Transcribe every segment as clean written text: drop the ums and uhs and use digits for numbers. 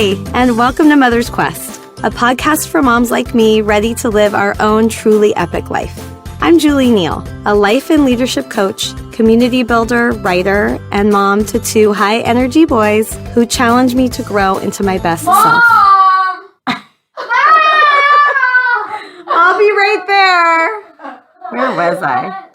Hi, and welcome to Mother's Quest, a podcast for moms like me ready to live our own truly epic life. I'm Julie Neal, a life and leadership coach, community builder, writer, and mom to two high-energy boys who challenge me to grow into my best self. I'll be right there. Where was I?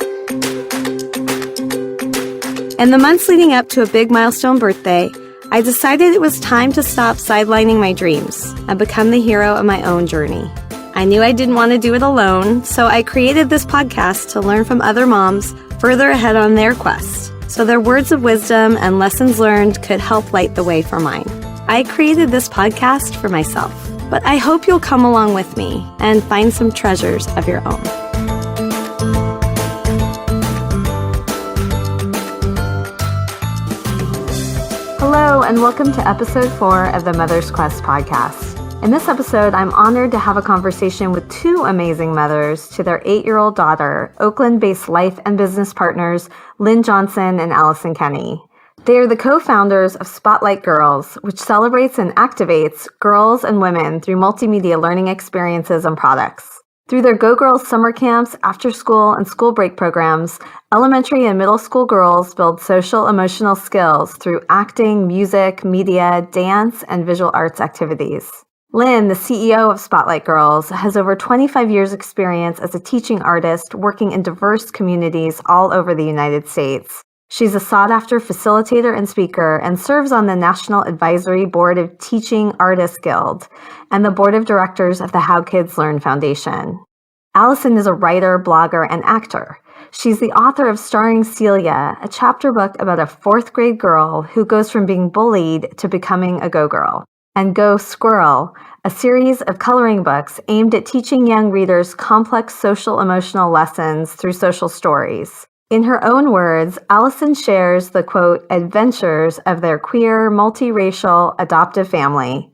In the months leading up to a big milestone birthday, I decided it was time to stop sidelining my dreams and become the hero of my own journey. I knew I didn't want to do it alone, so I created this podcast to learn from other moms further ahead on their quest, so their words of wisdom and lessons learned could help light the way for mine. I created this podcast for myself, but I hope you'll come along with me and find some treasures of your own. Hello, and welcome to episode 4 of the Mother's Quest podcast. In this episode, I'm honored to have a conversation with two amazing mothers to their 8-year-old daughter, Oakland-based life and business partners, Lynn Johnson and Allison Kenny. They are the co-founders of Spotlight Girls, which celebrates and activates girls and women through multimedia learning experiences and products. Through their Go Girls summer camps, after-school, and school break programs, elementary and middle school girls build social-emotional skills through acting, music, media, dance, and visual arts activities. Lynn, the CEO of Spotlight Girls, has over 25 years' experience as a teaching artist working in diverse communities all over the United States. She's a sought-after facilitator and speaker and serves on the National Advisory Board of Teaching Artists Guild and the board of directors of the How Kids Learn Foundation. Allison is a writer, blogger, and actor. She's the author of Starring Celia, a chapter book about a 4th grade girl who goes from being bullied to becoming a go-girl, and Go Squirrel, a series of coloring books aimed at teaching young readers complex social-emotional lessons through social stories. In her own words, Allison shares the, quote, adventures of their queer, multiracial, adoptive family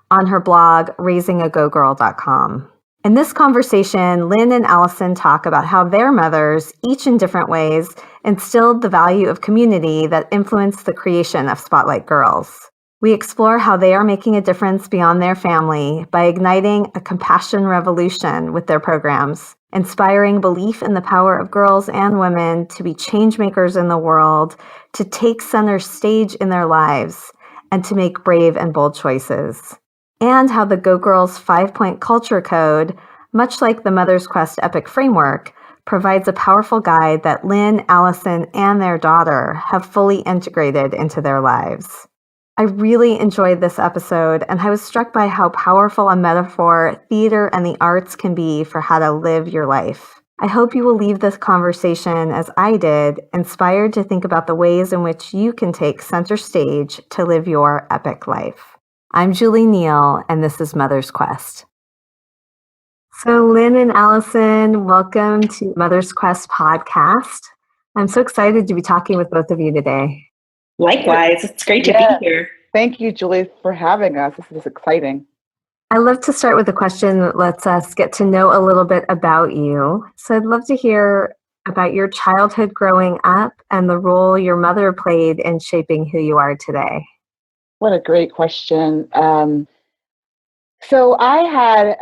on her blog, raisingagogirl.com. In this conversation, Lynn and Allison talk about how their mothers, each in different ways, instilled the value of community that influenced the creation of Spotlight Girls. We explore how they are making a difference beyond their family by igniting a compassion revolution with their programs, inspiring belief in the power of girls and women to be change makers in the world, to take center stage in their lives, and to make brave and bold choices. And how the Go Girls 5-point culture code, much like the Mother's Quest Epic Framework, provides a powerful guide that Lynn, Allison, and their daughter have fully integrated into their lives. I really enjoyed this episode, and I was struck by how powerful a metaphor theater and the arts can be for how to live your life. I hope you will leave this conversation, as I did, inspired to think about the ways in which you can take center stage to live your epic life. I'm Julie Neal, and this is Mother's Quest. So Lynn and Allison, welcome to Mother's Quest podcast. I'm so excited to be talking with both of you today. Likewise, it's great to be here. Thank you, Julie, for having us. This is exciting. I love to start with a question that lets us get to know a little bit about you. So I'd love to hear about your childhood growing up and the role your mother played in shaping who you are today. What a great question. So I had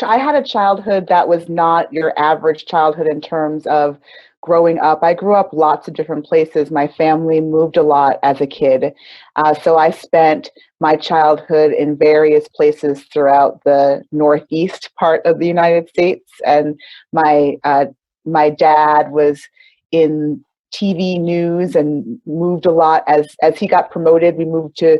I had a childhood that was not your average childhood in terms of growing up. I grew up lots of different places. My family moved a lot as a kid. So I spent my childhood in various places throughout the northeast part of the United States. And my dad was in TV news and moved a lot. As he got promoted, we moved to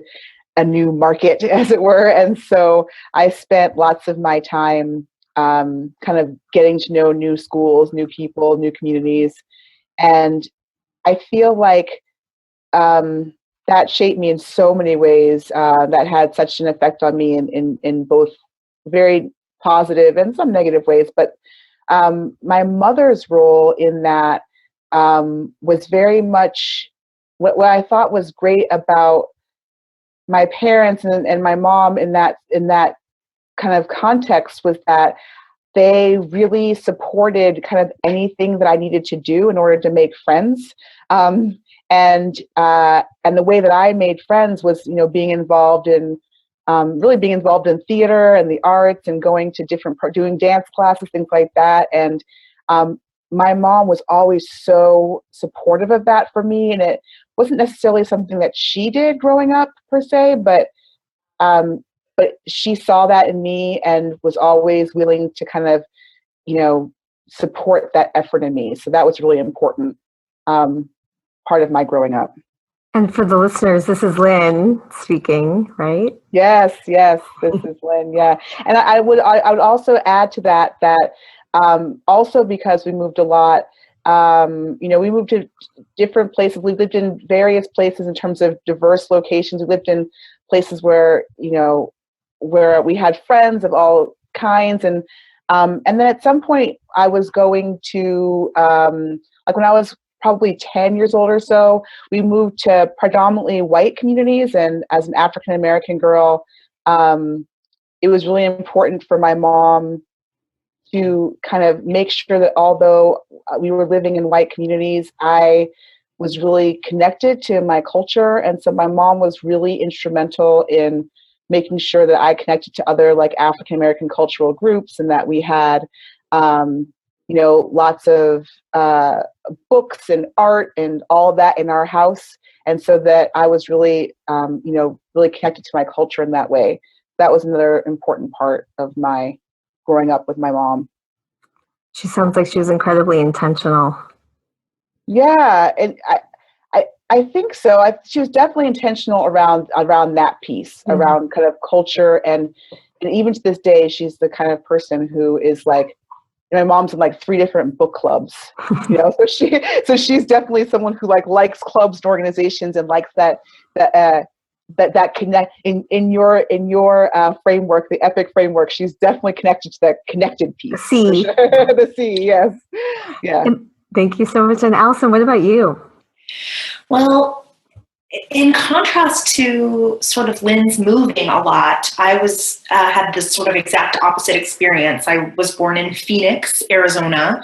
a new market, as it were. And so I spent lots of my time kind of getting to know new schools, new people, new communities. And I feel like that shaped me in so many ways, that had such an effect on me in both very positive and some negative ways. But my mother's role in that was very much what I thought was great about my parents and my mom in that kind of context was that they really supported kind of anything that I needed to do in order to make friends. And the way that I made friends was, being involved in really being involved in theater and the arts and going to doing dance classes, things like that. And my mom was always so supportive of that for me. And it wasn't necessarily something that she did growing up per se, but she saw that in me and was always willing to kind of, support that effort in me. So that was really important part of my growing up. And for the listeners, this is Lynn speaking, right? Yes, this is Lynn. Yeah, and I would also add to that also because we moved a lot. We moved to different places. We lived in various places in terms of diverse locations. We lived in places where where we had friends of all kinds, and then at some point I was going to like when I was probably 10 years old or so, we moved to predominantly white communities. And as an African-American girl, it was really important for my mom to kind of make sure that although we were living in white communities, I was really connected to my culture. And so my mom was really instrumental in making sure that I connected to other like African-American cultural groups and that we had, lots of books and art and all of that in our house. And so that I was really, really connected to my culture in that way. That was another important part of my growing up with my mom. She sounds like she was incredibly intentional. Yeah, and I think so. She was definitely intentional around that piece, around kind of culture, and even to this day, she's the kind of person who is like, my mom's in like 3 different book clubs, so she's definitely someone who like likes clubs and organizations and likes that connect in your framework, the epic framework. She's definitely connected to that connected piece. C. The C, yes. Yeah. And thank you so much. And Allison, what about you? Well, in contrast to sort of Lynn's moving a lot, I had this sort of exact opposite experience. I was born in Phoenix, Arizona,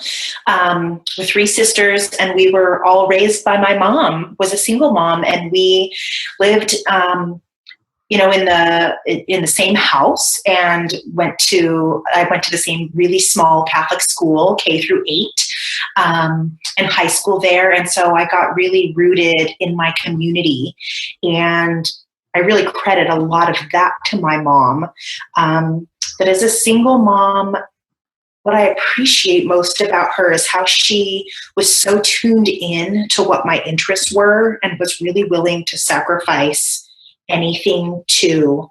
with 3 sisters, and we were all raised by my mom, was a single mom, and we lived in the same house, and I went to the same really small Catholic school, K through 8, and high school there. And so I got really rooted in my community, and I really credit a lot of that to my mom. But as a single mom, what I appreciate most about her is how she was so tuned in to what my interests were and was really willing to sacrifice anything to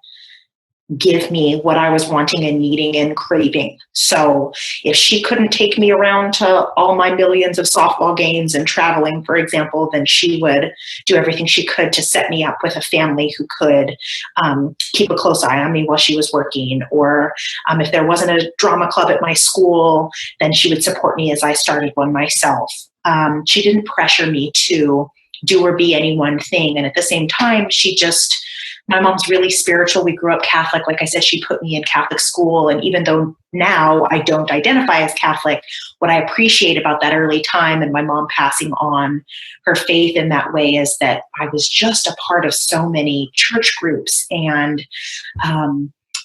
give me what I was wanting and needing and craving. So if she couldn't take me around to all my millions of softball games and traveling, for example, then she would do everything she could to set me up with a family who could keep a close eye on me while she was working. Or if there wasn't a drama club at my school, then she would support me as I started one myself. She didn't pressure me to do or be any one thing. And at the same time, my mom's really spiritual. We grew up Catholic. Like I said, she put me in Catholic school. And even though now I don't identify as Catholic, what I appreciate about that early time and my mom passing on her faith in that way is that I was just a part of so many church groups. And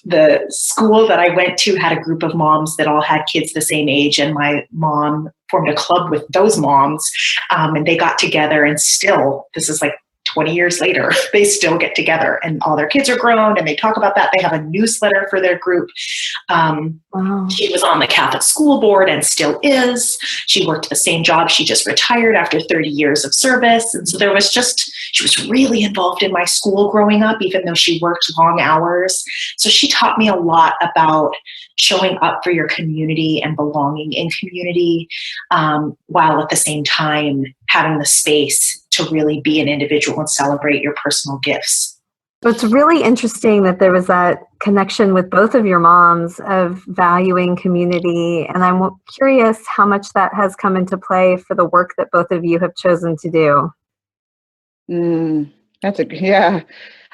the school that I went to had a group of moms that all had kids the same age. And my mom formed a club with those moms. And they got together, and still, this is like 20 years later, they still get together and all their kids are grown and they talk about that. They have a newsletter for their group. Wow. She was on the Catholic school board and still is. She worked the same job. She just retired after 30 years of service. And so she was really involved in my school growing up, even though she worked long hours. So she taught me a lot about showing up for your community and belonging in community, while at the same time having the space to really be an individual and celebrate your personal gifts. So it's really interesting that there was that connection with both of your moms of valuing community. And I'm curious how much that has come into play for the work that both of you have chosen to do. Yeah.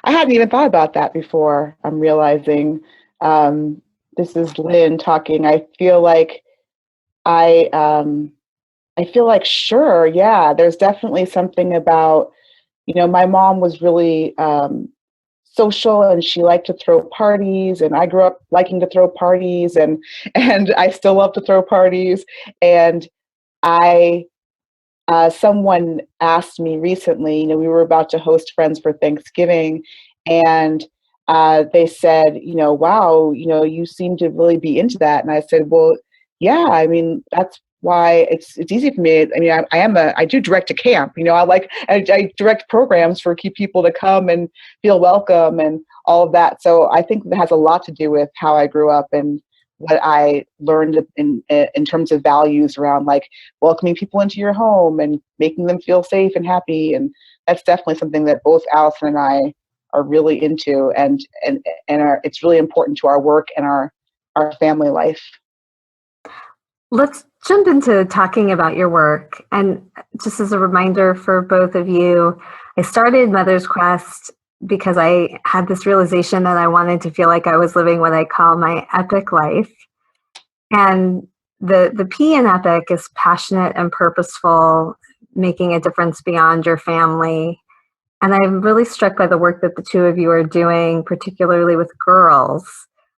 I hadn't even thought about that before. I'm realizing this is Lynn talking. I feel like I I feel like, sure, yeah, there's definitely something about, my mom was really social, and she liked to throw parties, and I grew up liking to throw parties, and I still love to throw parties. And I someone asked me recently, we were about to host friends for Thanksgiving, and they said, wow, you seem to really be into that. And I said, well, yeah, I mean, that's why it's easy for me. I mean, I do direct a camp, I direct programs for people to come and feel welcome and all of that. So I think that has a lot to do with how I grew up and what I learned in terms of values around like welcoming people into your home and making them feel safe and happy. And that's definitely something that both Allison and I are really into, and it's really important to our work and our family life. Let's jump into talking about your work. And just as a reminder for both of you, I started Mother's Quest because I had this realization that I wanted to feel like I was living what I call my epic life. And the P in epic is passionate and purposeful, making a difference beyond your family. And I'm really struck by the work that the two of you are doing, particularly with girls.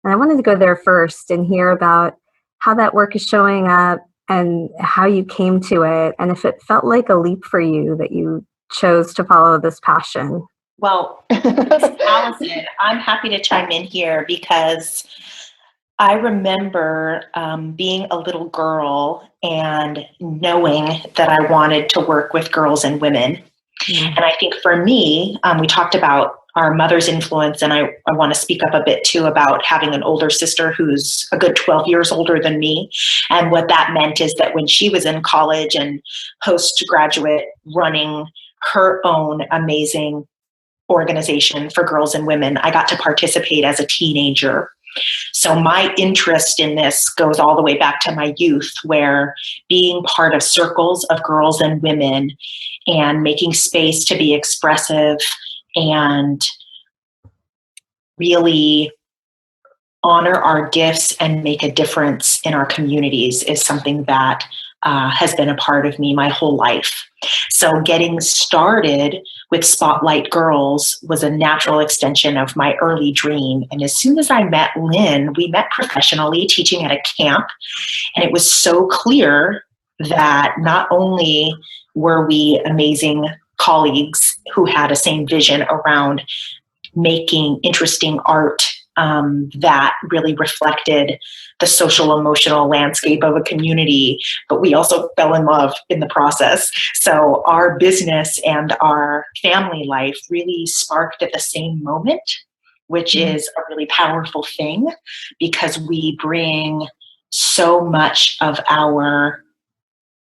And I wanted to go there first and hear about how that work is showing up and how you came to it, and if it felt like a leap for you that you chose to follow this passion. Well, Allison, I'm happy to chime in here because I remember being a little girl and knowing that I wanted to work with girls and women. And I think for me, we talked about our mother's influence, and I want to speak up a bit too about having an older sister who's a good 12 years older than me. And what that meant is that when she was in college and postgraduate running her own amazing organization for girls and women, I got to participate as a teenager. So my interest in this goes all the way back to my youth, where being part of circles of girls and women and making space to be expressive and really honor our gifts and make a difference in our communities is something that has been a part of me my whole life. So getting started with Spotlight Girls was a natural extension of my early dream. And as soon as I met Lynn, we met professionally teaching at a camp. And it was so clear that not only were we amazing colleagues who had a same vision around making interesting art that really reflected the social emotional landscape of a community, but we also fell in love in the process. So our business and our family life really sparked at the same moment, which is a really powerful thing because we bring so much of our,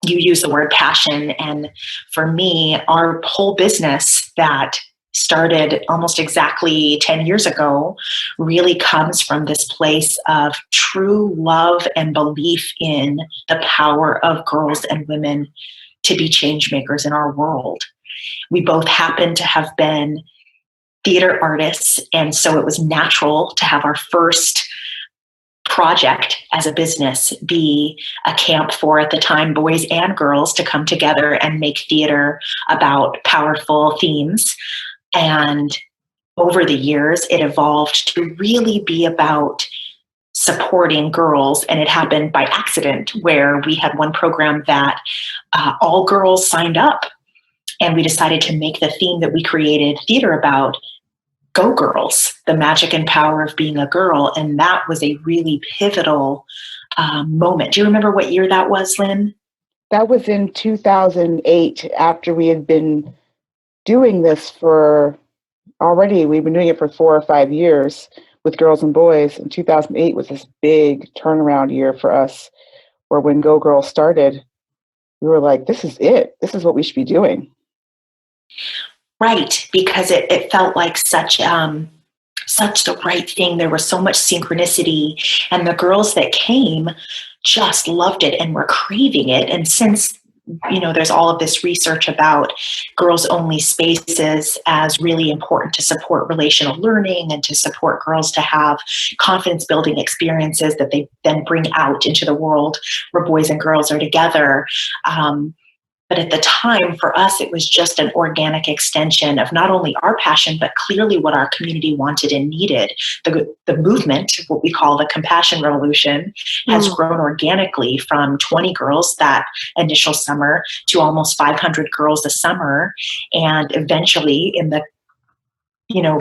you use the word passion, and for me, our whole business that started almost exactly 10 years ago really comes from this place of true love and belief in the power of girls and women to be change makers in our world. We both happen to have been theater artists, and so it was natural to have our first project as a business be a camp for, at the time, boys and girls to come together and make theater about powerful themes. And over the years, it evolved to really be about supporting girls. And it happened by accident, where we had one program that all girls signed up. And we decided to make the theme that we created theater about Go Girls, the magic and power of being a girl. And that was a really pivotal moment. Do you remember what year that was, Lynn? That was in 2008, after we had been doing this we've been doing it for 4 or 5 years with girls and boys. And 2008 was this big turnaround year for us, where when Go Girls started, we were like, this is it. This is what we should be doing. Right, because it felt like such the right thing. There was so much synchronicity, and the girls that came just loved it and were craving it. And since there's all of this research about girls only spaces as really important to support relational learning and to support girls to have confidence building experiences that they then bring out into the world where boys and girls are together. But at the time, for us, it was just an organic extension of not only our passion, but clearly what our community wanted and needed. The movement, what we call the Compassion Revolution, has grown organically from 20 girls that initial summer to almost 500 girls a summer. And eventually, in the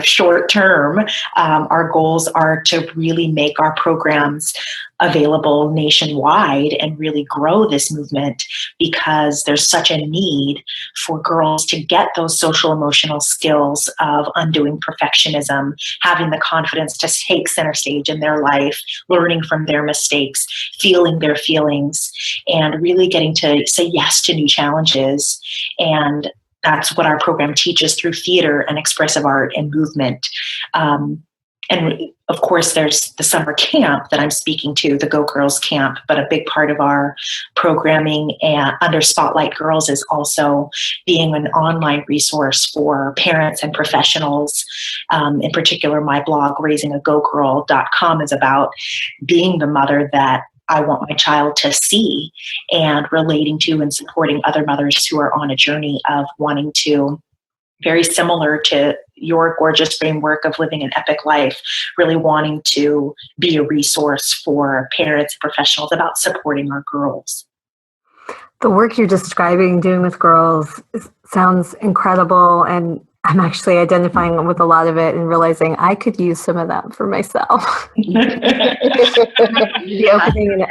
short term, our goals are to really make our programs available nationwide and really grow this movement, because there's such a need for girls to get those social emotional skills of undoing perfectionism, having the confidence to take center stage in their life, learning from their mistakes, feeling their feelings, and really getting to say yes to new challenges. And that's what our program teaches through theater and expressive art and movement. And of course, there's the summer camp that I'm speaking to, the Go Girls Camp, but a big part of our programming under Spotlight Girls is also being an online resource for parents and professionals. In particular, my blog, raisingagogirl.com, is about being the mother that I want my child to see, and relating to and supporting other mothers who are on a journey of wanting to, very similar to your gorgeous framework of living an epic life, really wanting to be a resource for parents and professionals about supporting our girls. The work you're describing doing with girls sounds incredible, and I'm actually identifying with a lot of it and realizing I could use some of that for myself. The opening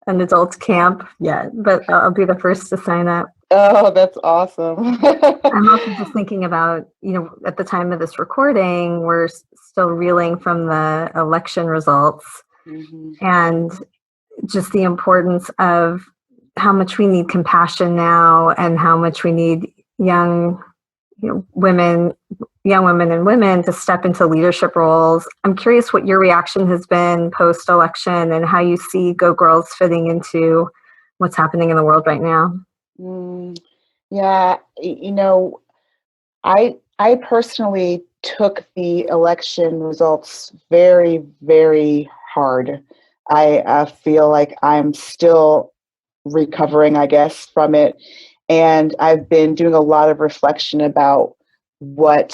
an adult camp yet, but I'll be the first to sign up. Oh, that's awesome. I'm also just thinking about, at the time of this recording, we're still reeling from the election results, and just the importance of how much we need compassion now, and how much we need young women and women to step into leadership roles. I'm curious what your reaction has been post-election and how you see Go Girls fitting into what's happening in the world right now. Yeah, I personally took the election results very, very hard. I feel like I'm still recovering, I guess, from it. And I've been doing a lot of reflection about why,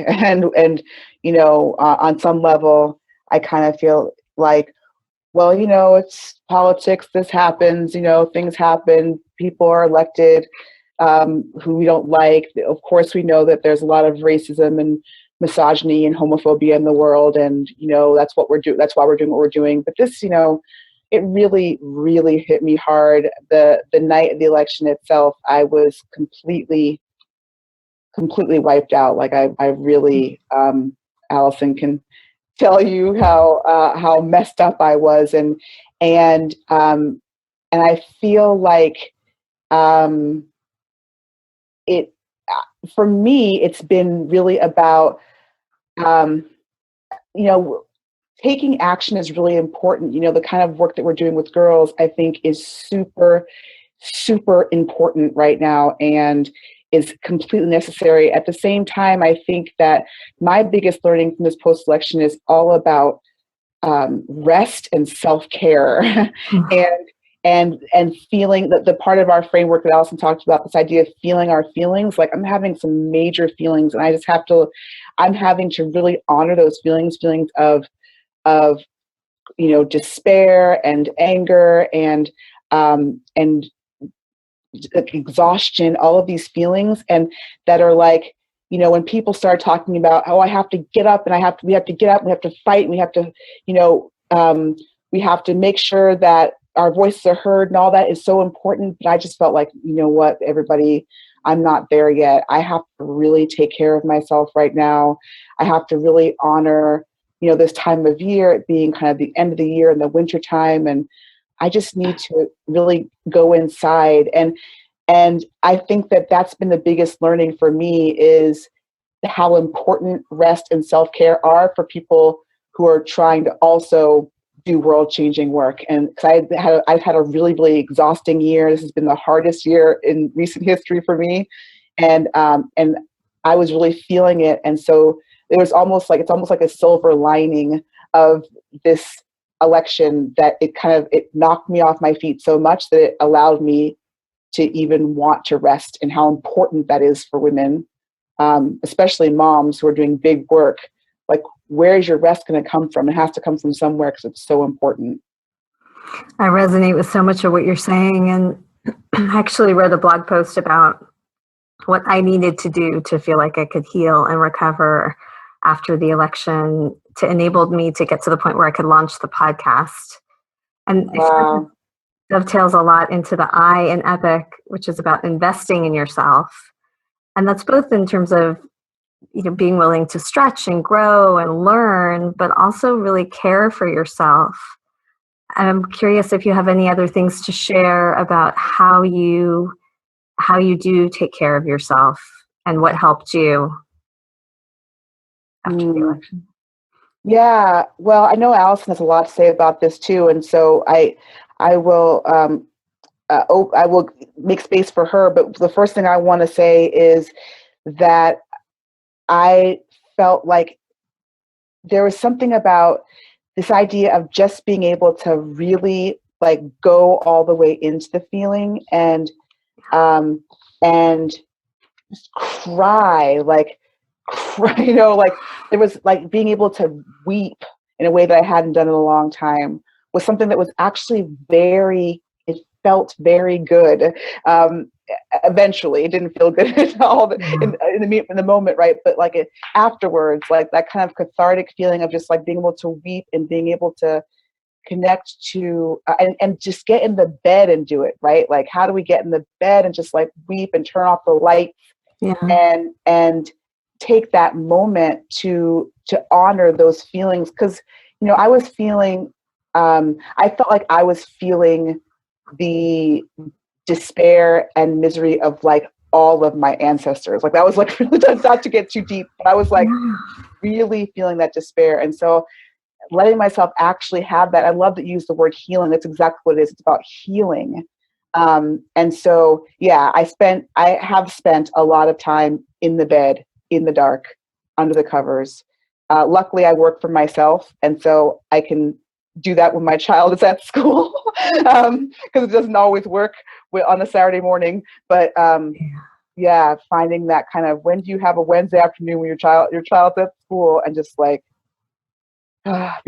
and on some level, I kind of feel like, well, it's politics. This happens. Things happen. People are elected who we don't like. Of course, we know that there's a lot of racism and misogyny and homophobia in the world, and that's what we're doing. That's why we're doing what we're doing. But this, it really, really hit me hard. The night of the election itself, I was completely wiped out. Like I really, Allison can tell you how messed up I was, and I feel like it for me, it's been really about taking action is really important. The kind of work that we're doing with girls, I think, is super, super important right now and is completely necessary. At the same time, I think that my biggest learning from this post-election is all about rest and self-care and feeling that the part of our framework that Allison talked about, this idea of feeling our feelings. Like, I'm having some major feelings, and I'm having to really honor those feelings of despair and anger and exhaustion, all of these feelings, and that are like, when people start talking about, I have to get up, and we have to get up, we have to fight, and we have to, we have to make sure that our voices are heard, and all that is so important. But I just felt like, what, everybody, I'm not there yet. I have to really take care of myself right now. I have to really honor, this time of year, it being kind of the end of the year in the winter time. And I just need to really go inside. And I think that that's been the biggest learning for me, is how important rest and self-care are for people who are trying to also do world-changing work. And because I've had a really, really exhausting year. This has been the hardest year in recent history for me. And I was really feeling it. And so it's almost like a silver lining of this election, that it knocked me off my feet so much that it allowed me to even want to rest, and how important that is for women, especially moms who are doing big work. Like, where is your rest going to come from? It has to come from somewhere, because it's so important. I resonate with so much of what you're saying, and I actually wrote a blog post about what I needed to do to feel like I could heal and recover after the election, to enable me to get to the point where I could launch the podcast. And Wow. it dovetails a lot into the I in Epic, which is about investing in yourself. And that's both in terms of, being willing to stretch and grow and learn, but also really care for yourself. I'm curious if you have any other things to share about how you do take care of yourself and what helped you after the election. Yeah, well, I know Allison has a lot to say about this too, and so I will I will make space for her. But the first thing I want to say is that I felt like there was something about this idea of just being able to really go all the way into the feeling and just cry, it was like being able to weep in a way that I hadn't done in a long time, was something that was actually it felt very good. Eventually, it didn't feel good at all in the moment, right? But afterwards, that kind of cathartic feeling of just being able to weep and being able to connect to and just get in the bed and do it, right? Like, how do we get in the bed and just weep and turn off the lights and take that moment to honor those feelings? Because I was feeling I felt like I was feeling the despair and misery of all of my ancestors. That was really, not to get too deep, but I was really feeling that despair. And so letting myself actually have that. I love that you use the word healing. That's exactly what it is. It's about healing. And so, yeah, I have spent a lot of time in the bed, in the dark, under the covers. Luckily, I work for myself, and so I can do that when my child is at school, because it doesn't always work on a Saturday morning. But yeah, finding that kind of, when do you have a Wednesday afternoon when your child's at school, and just be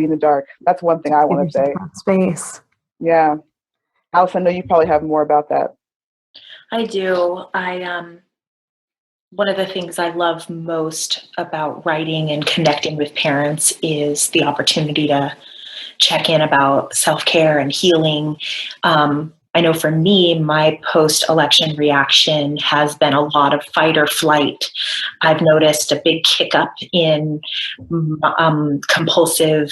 in the dark. That's one thing I want to say. Space. Yeah. Allison, I know you probably have more about that. I do. One of the things I love most about writing and connecting with parents is the opportunity to check in about self-care and healing. I know for me, my post-election reaction has been a lot of fight or flight. I've noticed a big kick up in compulsive,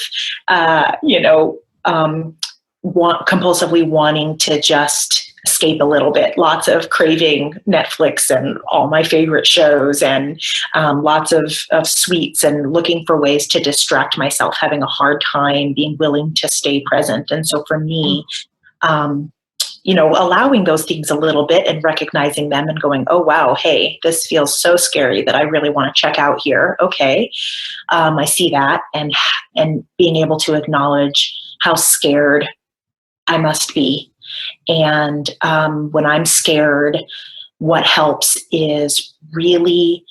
compulsively wanting to just escape a little bit. Lots of craving Netflix and all my favorite shows, and lots of sweets, and looking for ways to distract myself, having a hard time being willing to stay present. And so for me, allowing those things a little bit and recognizing them and going, oh, wow, hey, this feels so scary that I really want to check out here. Okay. I see that. And being able to acknowledge how scared I must be. And when I'm scared, what helps is really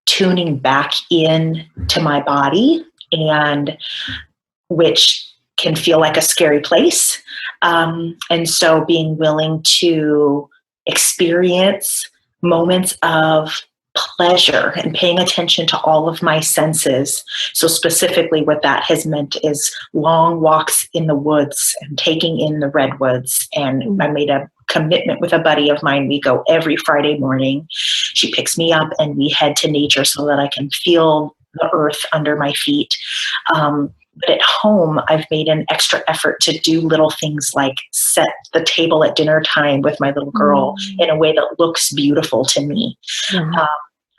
tuning back in to my body, and which can feel like a scary place. And so being willing to experience moments of pleasure and paying attention to all of my senses. So specifically what that has meant is long walks in the woods and taking in the redwoods. And I made a commitment with a buddy of mine. We go every Friday morning. She picks me up and we head to nature so that I can feel the earth under my feet. But at home, I've made an extra effort to do little things like set the table at dinner time with my little girl in a way that looks beautiful to me.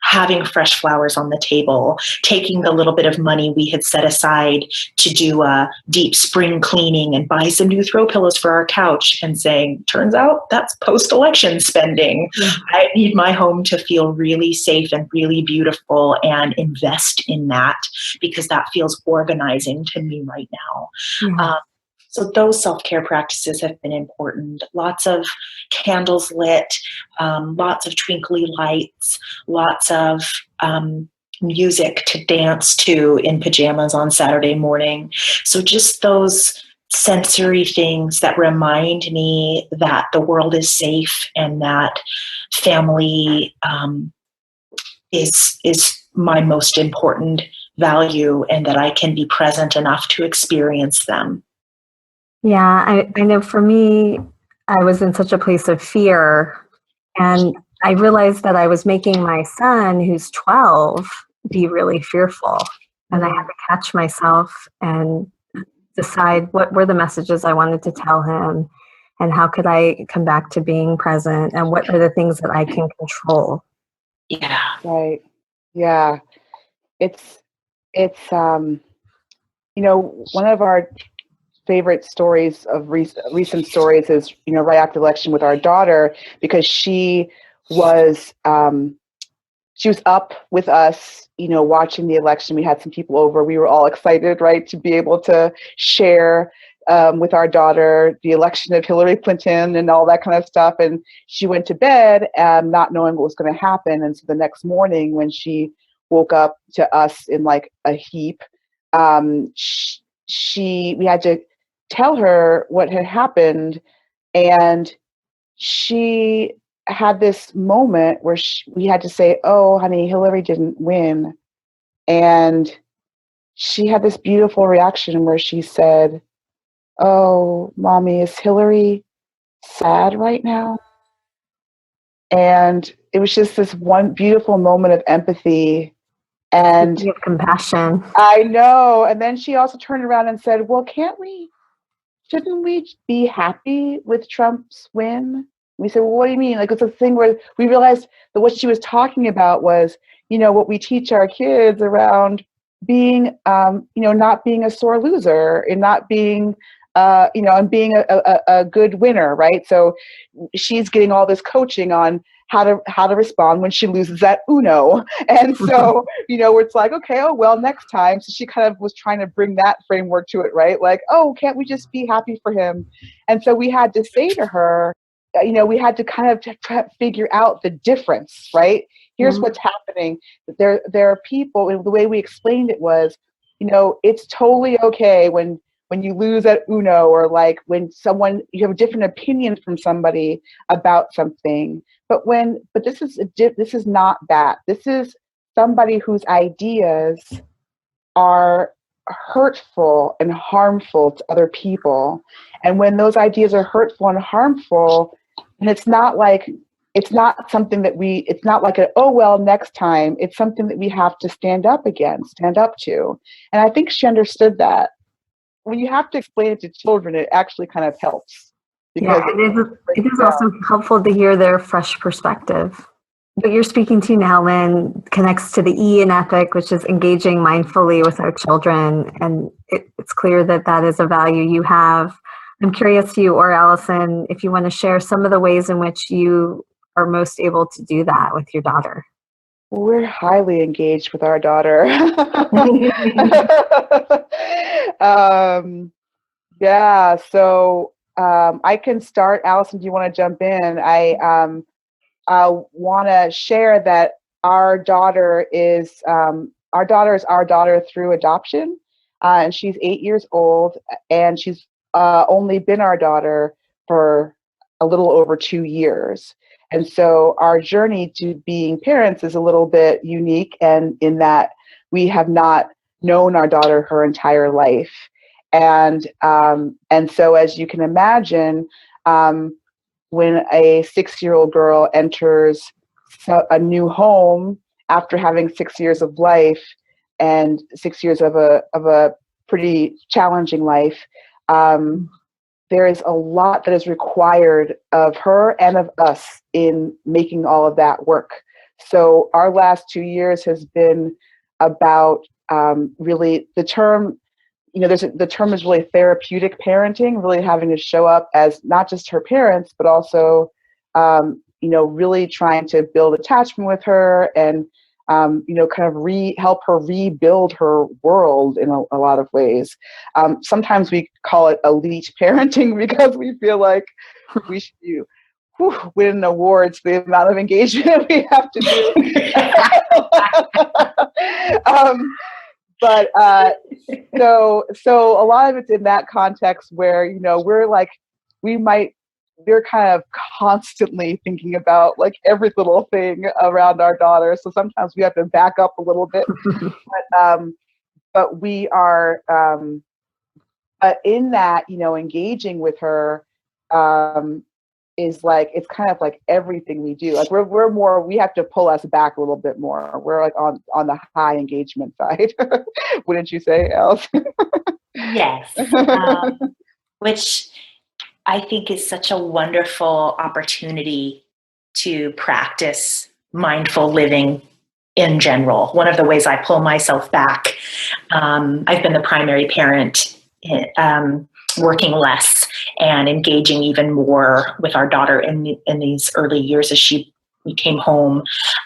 having fresh flowers on the table, taking the little bit of money we had set aside to do a deep spring cleaning and buy some new throw pillows for our couch, and saying, turns out that's post-election spending. I need my home to feel really safe and really beautiful, and invest in that because that feels organizing to me right now. So those self-care practices have been important. Lots of candles lit, lots of twinkly lights, lots of music to dance to in pajamas on Saturday morning. So just those sensory things that remind me that the world is safe and that family is my most important value, and that I can be present enough to experience them. Yeah, I know for me, I was in such a place of fear, and I realized that I was making my son, who's 12, be really fearful. And I had to catch myself and decide what were the messages I wanted to tell him, and how could I come back to being present, and what are the things that I can control. Yeah. Right. Yeah. It's one of our favorite stories of recent stories is, right after the election with our daughter, because she was up with us, watching the election. We had some people over. We were all excited, right, to be able to share with our daughter the election of Hillary Clinton and all that kind of stuff. And she went to bed not knowing what was going to happen. And so the next morning when she woke up to us in like a heap, we had to tell her what had happened. And she had this moment where we had to say, "Oh, honey, Hillary didn't win." And she had this beautiful reaction where she said, "Oh, mommy, is Hillary sad right now?" And it was just this one beautiful moment of empathy and compassion. I know. And then she also turned around and said, "Well, shouldn't we be happy with Trump's win?" We said, "Well, what do you mean?" Like, it's a thing where we realized that what she was talking about was, what we teach our kids around being, not being a sore loser and not being, and being a good winner, right? So she's getting all this coaching on how to respond when she loses at Uno. And so, it's like, okay, oh, well, next time. So she kind of was trying to bring that framework to it, right? Like, oh, can't we just be happy for him? And so we had to say to her, we had to kind of figure out the difference, right? Here's what's happening. There are people, and the way we explained it was, it's totally okay when you lose at Uno, or like when you have a different opinion from somebody about something. But this is not that. This is somebody whose ideas are hurtful and harmful to other people. And when those ideas are hurtful and harmful, and it's not like it's not like oh, well, next time. It's something that we have to stand up to. And I think she understood that. When you have to explain it to children, it actually kind of helps. Because it is also helpful to hear their fresh perspective. What you're speaking to now, Lynn, connects to the E in EPIC, which is engaging mindfully with our children. And it's clear that that is a value you have. I'm curious, you or Allison, if you want to share some of the ways in which you are most able to do that with your daughter. We're highly engaged with our daughter. Yeah, so I can start. Allison, do you want to jump in? I want to share that our daughter is our daughter through adoption, and she's 8 years old, and she's only been our daughter for a little over 2 years. And so our journey to being parents is a little bit unique, and in that we have not known our daughter her entire life. And so, as you can imagine, when a 6-year-old girl enters a new home after having 6 years of life and 6 years of a pretty challenging life, there is a lot that is required of her and of us in making all of that work. So our last 2 years has been about really the term, the term is really therapeutic parenting, really having to show up as not just her parents, but also, really trying to build attachment with her and, kind of help her rebuild her world in a lot of ways. Sometimes we call it elite parenting because we feel like we should win awards for the amount of engagement we have to do. But so a lot of it's in that context where, we're kind of constantly thinking about like every little thing around our daughter. So sometimes we have to back up a little bit, but we are in that, engaging with her is like, it's kind of like everything we do. Like we have to pull us back a little bit more. We're like on the high engagement side. Wouldn't you say, Allison? Yes. Which I think is such a wonderful opportunity to practice mindful living in general. One of the ways I pull myself back, I've been the primary parent, working less and engaging even more with our daughter in these early years as she came home.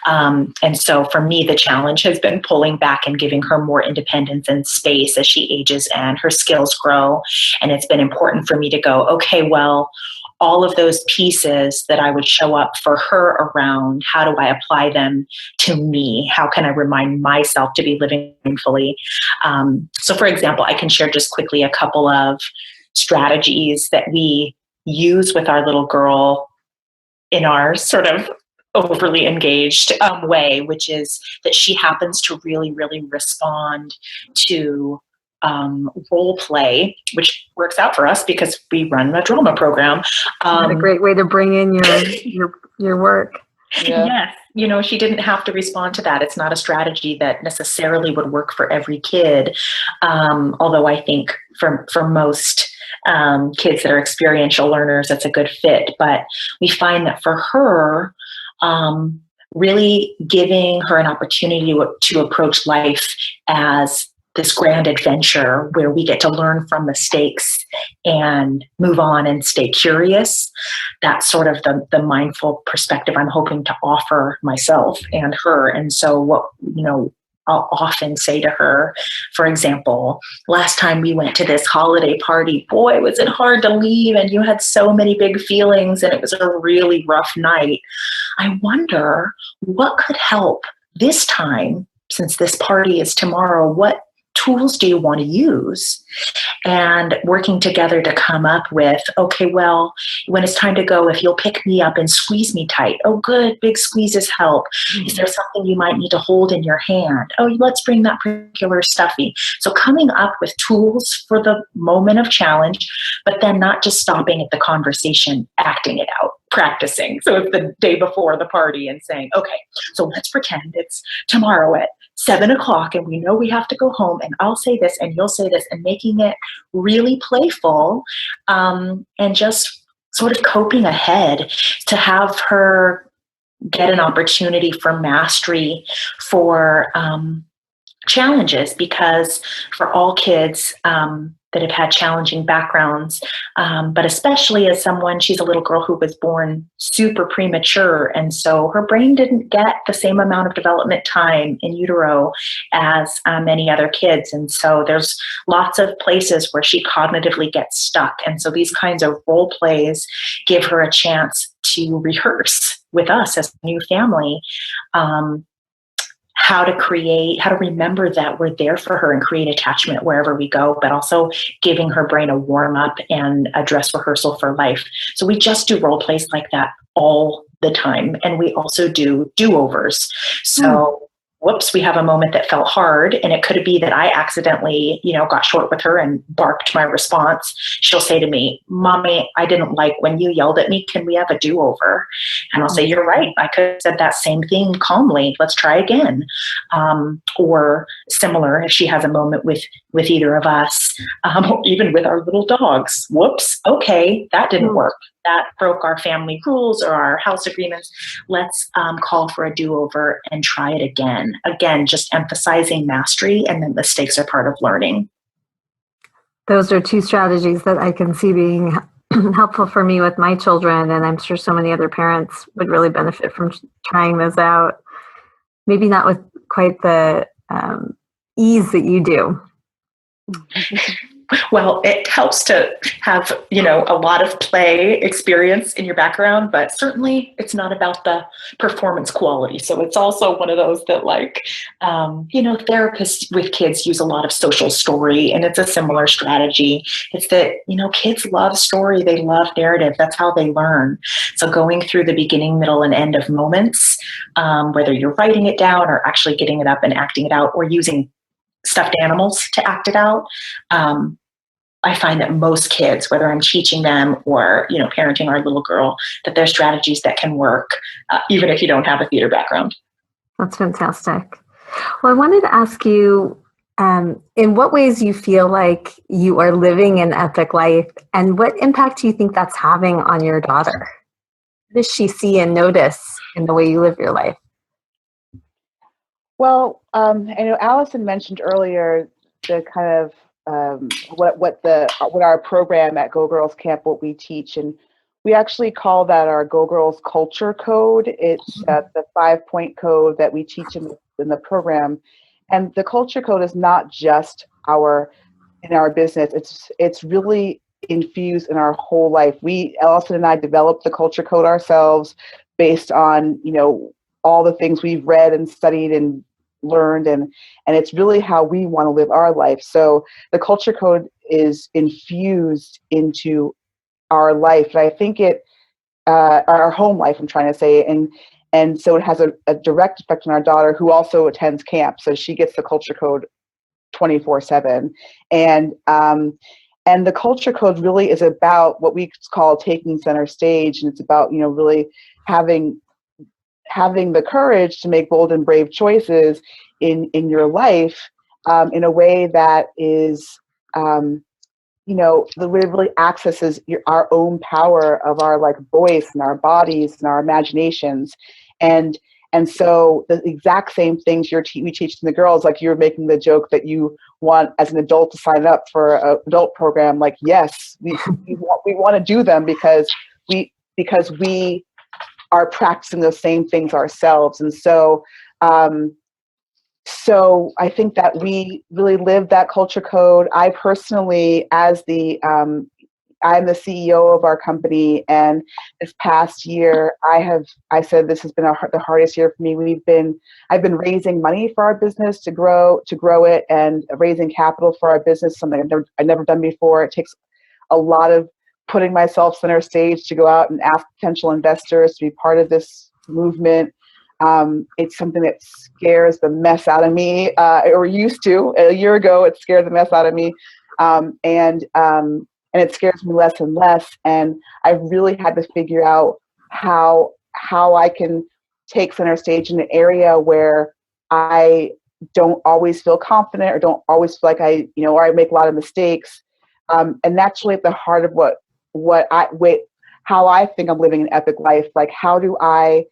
And so for me, the challenge has been pulling back and giving her more independence and space as she ages and her skills grow. And it's been important for me to go, okay, well, all of those pieces that I would show up for her around, how do I apply them to me? How can I remind myself to be living mindfully? So for example, I can share just quickly a couple of strategies that we use with our little girl in our sort of overly engaged way, which is that she happens to really, really respond to role play, which works out for us because we run a drama program. What a great way to bring in your work. Yeah. Yes. She didn't have to respond to that. It's not a strategy that necessarily would work for every kid. Although I think for most kids that are experiential learners, that's a good fit. But we find that for her, really giving her an opportunity to approach life as this grand adventure where we get to learn from mistakes and move on and stay curious. That's sort of the mindful perspective I'm hoping to offer myself and her. And so what, I'll often say to her, for example, last time we went to this holiday party, boy, was it hard to leave and you had so many big feelings and it was a really rough night. I wonder what could help this time, since this party is tomorrow, what tools do you want to use? And working together to come up with, okay, well, when it's time to go, if you'll pick me up and squeeze me tight. Oh, good, big squeezes help. Mm-hmm. Is there something you might need to hold in your hand? Oh, let's bring that particular stuffy. So coming up with tools for the moment of challenge, but then not just stopping at the conversation, acting it out, practicing. So it's the day before the party and saying, okay, so let's pretend it's tomorrow at 7:00 and we know we have to go home and I'll say this and you'll say this, and making it really playful, and just sort of coping ahead to have her get an opportunity for mastery for challenges, because for all kids that have had challenging backgrounds, but especially as she's a little girl who was born super premature, and so her brain didn't get the same amount of development time in utero as many other kids, and so there's lots of places where she cognitively gets stuck, and so these kinds of role plays give her a chance to rehearse with us as a new family, how to remember that we're there for her and create attachment wherever we go, but also giving her brain a warm up and a dress rehearsal for life. So we just do role plays like that all the time. And we also do do-overs. So whoops, we have a moment that felt hard, and it could be that I accidentally, got short with her and barked my response, she'll say to me, Mommy, I didn't like when you yelled at me. Can we have a do-over? And I'll say, you're right. I could have said that same thing calmly. Let's try again. Or similar, if she has a moment with either of us, or even with our little dogs. Whoops, okay, that didn't work. That broke our family rules or our house agreements. Let's call for a do-over and try it again. Again, just emphasizing mastery, and then mistakes are part of learning. Those are two strategies that I can see being helpful for me with my children, and I'm sure so many other parents would really benefit from trying those out. Maybe not with quite the ease that you do. Well, it helps to have, a lot of play experience in your background, but certainly it's not about the performance quality. So it's also one of those that therapists with kids use a lot of social story, and it's a similar strategy. It's that, kids love story. They love narrative. That's how they learn. So going through the beginning, middle, and end of moments, whether you're writing it down or actually getting it up and acting it out, or using stuffed animals to act it out. I find that most kids, whether I'm teaching them or, parenting our little girl, that there's strategies that can work, even if you don't have a theater background. That's fantastic. Well, I wanted to ask you, in what ways you feel like you are living an epic life, and what impact do you think that's having on your daughter? What does she see and notice in the way you live your life? Well, I know Allison mentioned earlier the kind of what our program at Go Girls Camp, what we teach, and we actually call that our Go Girls Culture Code. It's the 5-point code that we teach in the program, and the Culture Code is not just in our business. It's really infused in our whole life. Allison and I developed the Culture Code ourselves based on all the things we've read and studied and learned, and it's really how we want to live our life. So the Culture Code is infused into our life, and I think our home life, I'm trying to say, and so it has a direct effect on our daughter, who also attends camp, so she gets the Culture Code 24/7. And the Culture Code really is about what we call taking center stage, and it's about really having the courage to make bold and brave choices in your life, in a way that is, the way it really accesses our own power of our voice and our bodies and our imaginations. And so the exact same things we teach the girls, like you're making the joke that you want as an adult to sign up for an adult program. Like, yes, we want to do them because we are practicing those same things ourselves. And so I think that we really live that Culture Code. I personally, I'm the CEO of our company, and this past year, I said this has been the hardest year for me. I've been raising money for our business to grow it, and raising capital for our business, something I've never done before. It takes a lot of putting myself center stage to go out and ask potential investors to be part of this movement. It's something that scares the mess out of me, or used to. A year ago, it scared the mess out of me. And it scares me less and less. And I've really had to figure out how I can take center stage in an area where I don't always feel confident, or don't always feel like or I make a lot of mistakes. And that's really at the heart of how I think I'm living an epic life. Like, how do I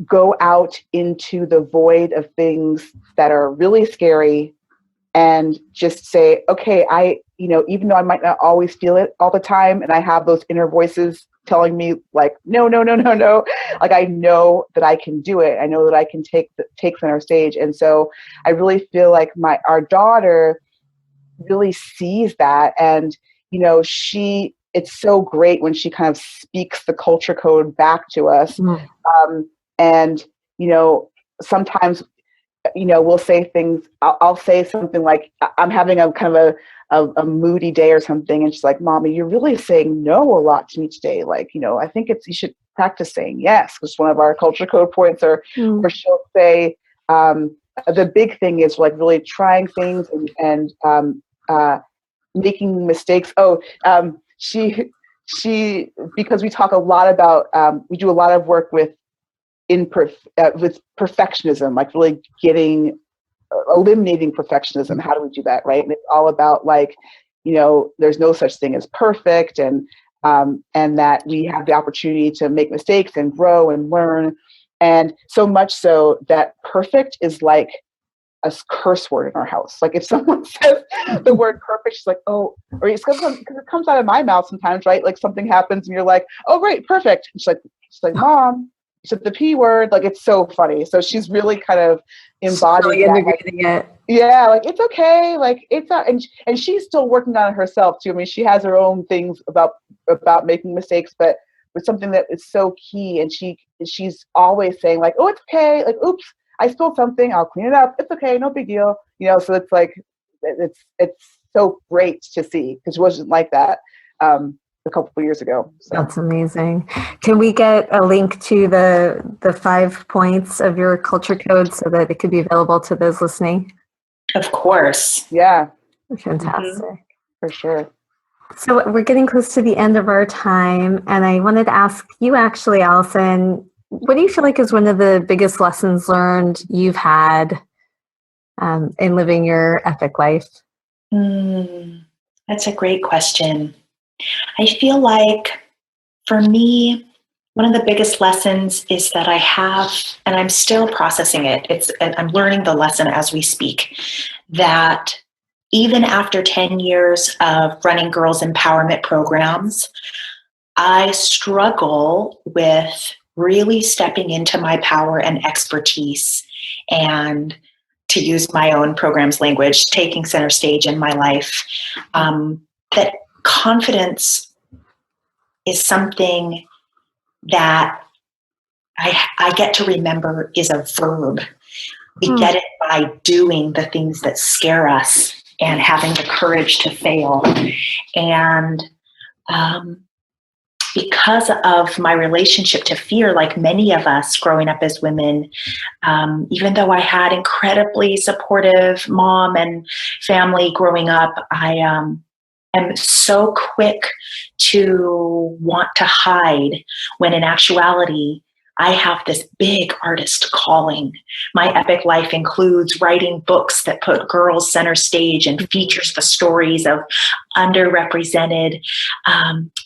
go out into the void of things that are really scary and just say, okay, even though I might not always feel it all the time, and I have those inner voices telling me no, like, I know that I can do it. I know that I can take center stage. And so I really feel like our daughter really sees that. And, it's so great when she kind of speaks the Culture Code back to us. And, sometimes, we'll say things, I'll say something like, I'm having a kind of a moody day or something. And she's like, Mommy, you're really saying no a lot to me today. I think you should practice saying yes, which is one of our Culture Code points. Or she'll say, the big thing is like really trying things and making mistakes. She because we talk a lot about we do a lot of work with perfectionism, like really eliminating perfectionism. How do we do that, right? And it's all about like, there's no such thing as perfect, and that we have the opportunity to make mistakes and grow and learn. And so much so that perfect is like a curse word in our house. Like if someone says the word perfect, she's like, oh, or because it comes out of my mouth sometimes, right? Like something happens and you're like, oh, great, perfect. And she's like, Mom, you said the P word. Like, it's so funny. So she's really kind of embodying that. Integrating it. Yeah, like it's okay. Like it's not, and she's still working on it herself too. I mean, she has her own things about making mistakes, but with something that is so key, and she's always saying like, oh, it's okay. Like, oops, I spilled something. I'll clean it up. It's okay. No big deal. So it's like, it's so great to see, because it wasn't like that a couple of years ago. So. That's amazing. Can we get a link to the 5 points of your culture code so that it could be available to those listening? Of course. Yeah. Fantastic. Mm-hmm. For sure. So we're getting close to the end of our time, and I wanted to ask you actually, Allison, what do you feel like is one of the biggest lessons learned you've had in living your epic life? That's a great question. I feel like for me, one of the biggest lessons is that I have, and I'm still processing it. I'm learning the lesson as we speak, that even after 10 years of running girls' empowerment programs, I struggle with really stepping into my power and expertise, and, to use my own program's language, taking center stage in my life. That confidence is something that I get to remember is a verb. We get it by doing the things that scare us and having the courage to fail. And because of my relationship to fear, like many of us growing up as women, even though I had incredibly supportive mom and family growing up, I am so quick to want to hide, when in actuality, I have this big artist calling. My epic life includes writing books that put girls center stage and features the stories of underrepresented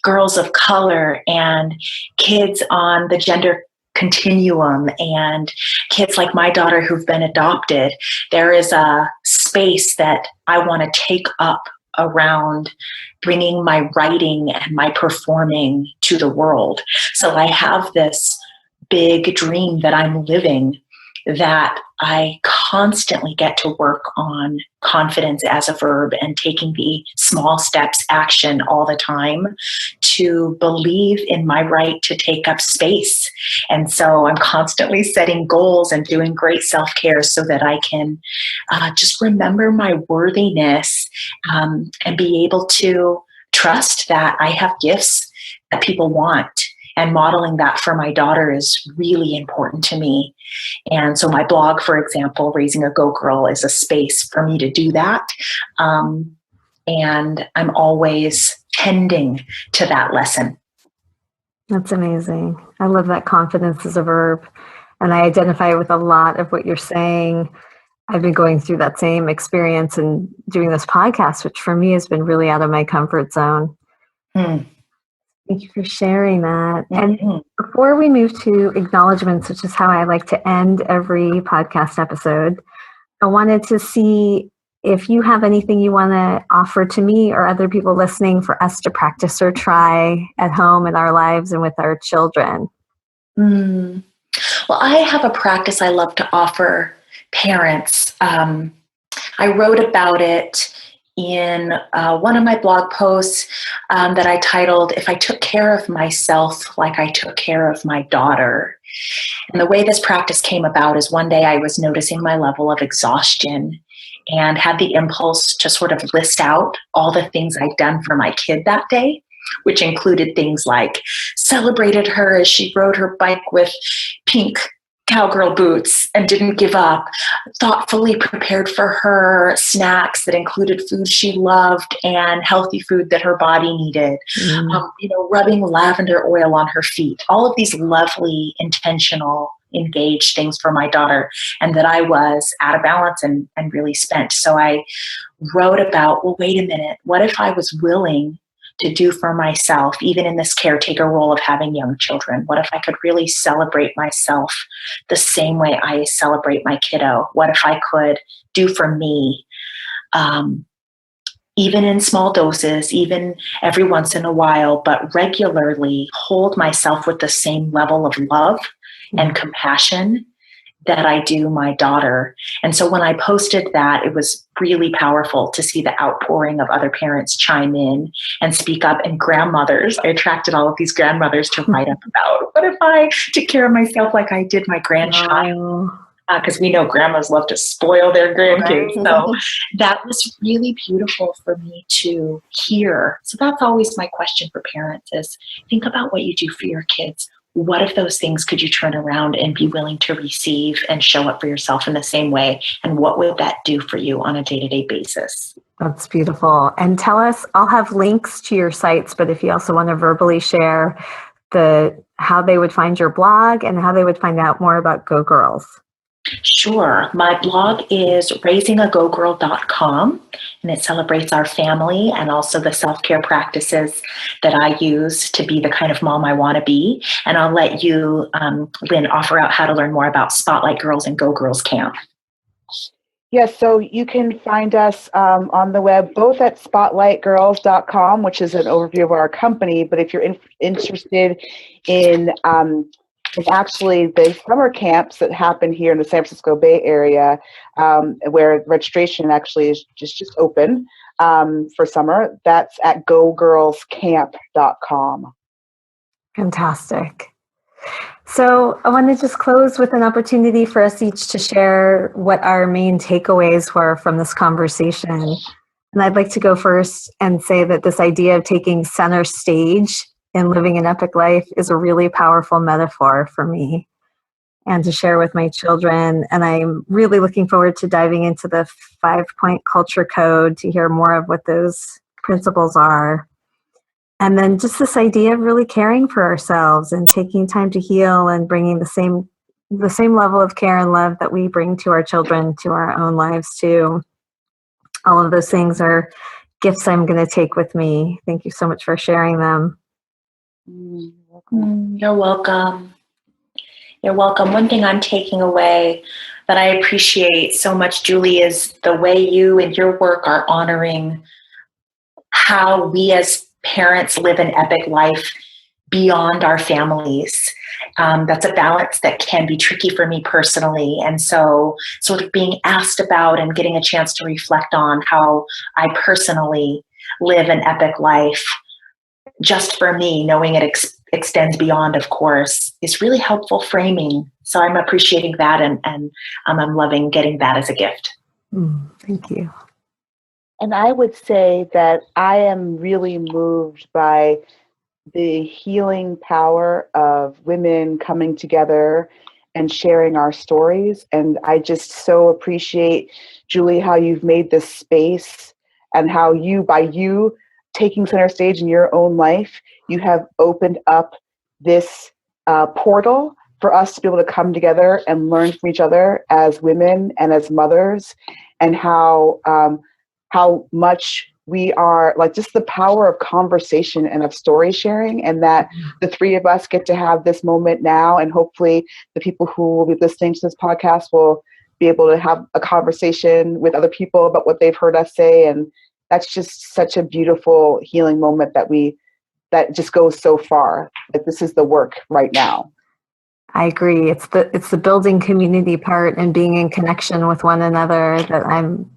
girls of color and kids on the gender continuum and kids like my daughter who've been adopted. There is a space that I want to take up around bringing my writing and my performing to the world. So I have this big dream that I'm living, that I constantly get to work on confidence as a verb and taking the small steps, action all the time, to believe in my right to take up space. And so I'm constantly setting goals and doing great self-care so that I can just remember my worthiness and be able to trust that I have gifts that people want. And modeling that for my daughter is really important to me. And so my blog, for example, Raising a Go Girl, is a space for me to do that. And I'm always tending to that lesson. That's amazing. I love that confidence is a verb. And I identify with a lot of what you're saying. I've been going through that same experience and doing this podcast, which for me has been really out of my comfort zone. Thank you for sharing that. And before we move to acknowledgements, which is how I like to end every podcast episode, I wanted to see if you have anything you want to offer to me or other people listening for us to practice or try at home in our lives and with our children. Well, I have a practice I love to offer parents. I wrote about it in one of my blog posts that I titled, "If I Took Care of Myself Like I Took Care of My Daughter." And the way this practice came about is one day I was noticing my level of exhaustion and had the impulse to sort of list out all the things I'd done for my kid that day, which included things like celebrated her as she rode her bike with pink cowgirl boots and didn't give up, thoughtfully prepared for her snacks that included food she loved and healthy food that her body needed, rubbing lavender oil on her feet, all of these lovely, intentional, engaged things for my daughter, and that I was out of balance and really spent. So I wrote about, well, wait a minute, what if I was willing to do for myself, even in this caretaker role of having young children? What if I could really celebrate myself the same way I celebrate my kiddo? What if I could do for me, even in small doses, even every once in a while, but regularly hold myself with the same level of love and compassion that I do my daughter. And so when I posted that, it was really powerful to see the outpouring of other parents chime in and speak up, and grandmothers. I attracted all of these grandmothers to write up about, what if I took care of myself like I did my grandchild? Because we know grandmas love to spoil their grandkids. Right. So that was really beautiful for me to hear. So that's always my question for parents is, think about what you do for your kids. What if those things could you turn around and be willing to receive and show up for yourself in the same way? And what would that do for you on a day-to-day basis? That's beautiful. And tell us, I'll have links to your sites, but if you also want to verbally share how they would find your blog and how they would find out more about Go Girls. Sure. My blog is raisingagogirl.com, and it celebrates our family and also the self-care practices that I use to be the kind of mom I want to be. And I'll let you, Lynn, offer out how to learn more about Spotlight Girls and Go Girls Camp. Yes, so you can find us on the web, both at spotlightgirls.com, which is an overview of our company. But if you're interested in actually the summer camps that happen here in the San Francisco Bay Area, where registration actually is just open for summer, that's at gogirlscamp.com. Fantastic. So I want to just close with an opportunity for us each to share what our main takeaways were from this conversation. And I'd like to go first and say that this idea of taking center stage in living an epic life is a really powerful metaphor for me and to share with my children. And I'm really looking forward to diving into the 5-point culture code to hear more of what those principles are. And then just this idea of really caring for ourselves and taking time to heal and bringing the same level of care and love that we bring to our children, to our own lives too. All of those things are gifts I'm going to take with me. Thank you so much for sharing them. You're welcome. You're welcome. One thing I'm taking away that I appreciate so much, Julie, is the way you and your work are honoring how we as parents live an epic life beyond our families. That's a balance that can be tricky for me personally. And so sort of being asked about and getting a chance to reflect on how I personally live an epic life just for me, knowing it extends beyond, of course, is really helpful framing. So I'm appreciating that, and I'm loving getting that as a gift. Thank you. And I would say that I am really moved by the healing power of women coming together and sharing our stories. And I just so appreciate, Julie, how you've made this space and how by you taking center stage in your own life, you have opened up this portal for us to be able to come together and learn from each other as women and as mothers, and how much we are, like, just the power of conversation and of story sharing, and that the three of us get to have this moment now, and hopefully the people who will be listening to this podcast will be able to have a conversation with other people about what they've heard us say. And that's just such a beautiful healing moment that just goes so far. Like, this is the work right now. I agree. It's the building community part and being in connection with one another that I'm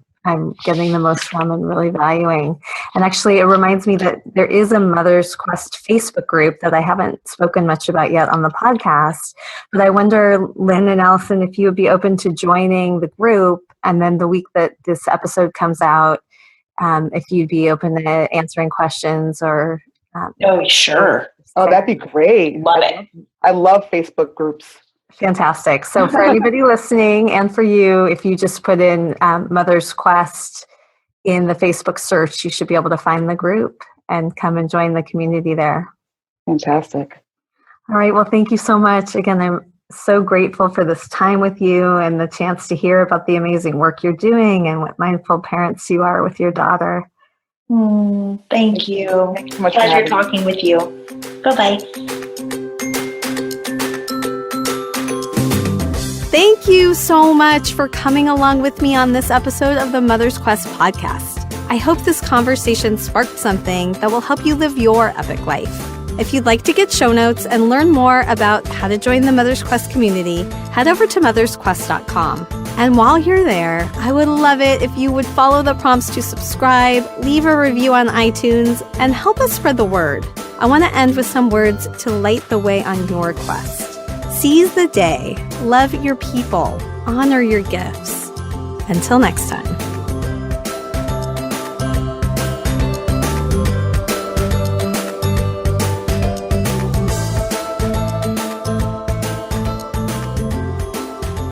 getting the most from and really valuing. And actually, it reminds me that there is a Mother's Quest Facebook group that I haven't spoken much about yet on the podcast. But I wonder, Lynn and Allison, if you would be open to joining the group, and then the week that this episode comes out, if you'd be open to answering questions or... Oh, sure. Oh, that'd be great. Love it. I love Facebook groups. Fantastic. So for anybody listening and for you, if you just put in Mother's Quest in the Facebook search, you should be able to find the group and come and join the community there. Fantastic. All right. Well, thank you so much. Again, I'm so grateful for this time with you and the chance to hear about the amazing work you're doing and what mindful parents you are with your daughter. Thank you. Thanks so much. Pleasure talking with you. Bye-bye. Thank you so much for coming along with me on this episode of the Mother's Quest podcast. I hope this conversation sparked something that will help you live your epic life. If you'd like to get show notes and learn more about how to join the Mother's Quest community, head over to mothersquest.com. And while you're there, I would love it if you would follow the prompts to subscribe, leave a review on iTunes, and help us spread the word. I want to end with some words to light the way on your quest. Seize the day, love your people, honor your gifts. Until next time.